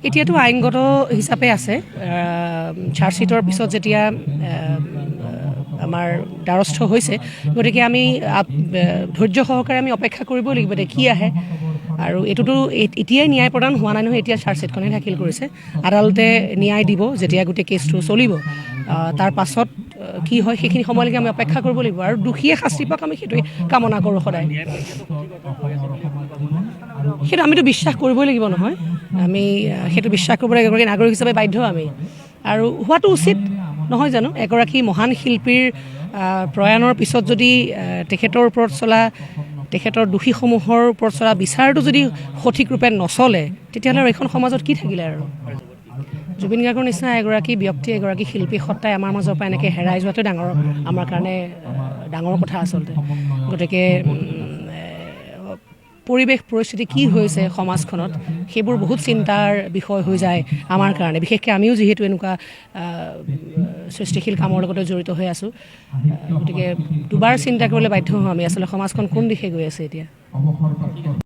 এতিয়াতো আইনগত হিচাপে আছে চাৰ্জশ্বিটৰ পিছত যেতিয়া আমাৰ দ্বাৰস্থ হৈছে গতিকে আমি ধৈৰ্য সহকাৰে আমি অপেক্ষা কৰিবই লাগিব এতিয়া কি আহে আৰু এইটোতো এতিয়াই ন্যায় প্ৰদান হোৱা নাই নহয় এতিয়া চাৰ্জশ্বিটখনে দাখিল কৰিছে আদালতে ন্যায় দিব যেতিয়া গোটেই কেছটো চলিব তাৰ পাছত কি হয় সেইখিনি সময়লৈকে আমি অপেক্ষা কৰিব লাগিব আৰু দোষীয়ে শাস্তি পাওক আমি সেইটোৱে কামনা কৰোঁ সদায় সেইটো আমিতো বিশ্বাস কৰিবই লাগিব নহয় আমি সেইটো বিশ্বাস কৰিব লাগিব এগৰাকী নাগৰিক হিচাপে বাধ্য আমি আৰু হোৱাটো উচিত নহয় জানো এগৰাকী মহান শিল্পীৰ প্ৰয়াণৰ পিছত যদি তেখেতৰ ওপৰত চলা তেখেতৰ দোষীসমূহৰ ওপৰত চলা বিচাৰটো যদি সঠিক ৰূপে নচলে তেতিয়াহ'লে এইখন সমাজত কি থাকিলে আৰু জুবিন গাৰ্গৰ নিচিনা এগৰাকী ব্যক্তি এগৰাকী শিল্পী সত্তাই আমাৰ মাজৰ পৰা এনেকৈ হেৰাই যোৱাটো ডাঙৰ আমাৰ কাৰণে ডাঙৰ কথা আচলতে গতিকে পৰিৱেশ পৰিস্থিতি কি হৈছে সমাজখনত সেইবোৰ বহুত চিন্তাৰ বিষয় হৈ যায় আমাৰ কাৰণে বিশেষকৈ আমিও যিহেতু এনেকুৱা সৃষ্টিশীল কামৰ লগতে জড়িত হৈ আছোঁ গতিকে দুবাৰ চিন্তা কৰিবলৈ বাধ্য হওঁ আমি আচলতে সমাজখন কোন দিশে গৈ আছে এতিয়া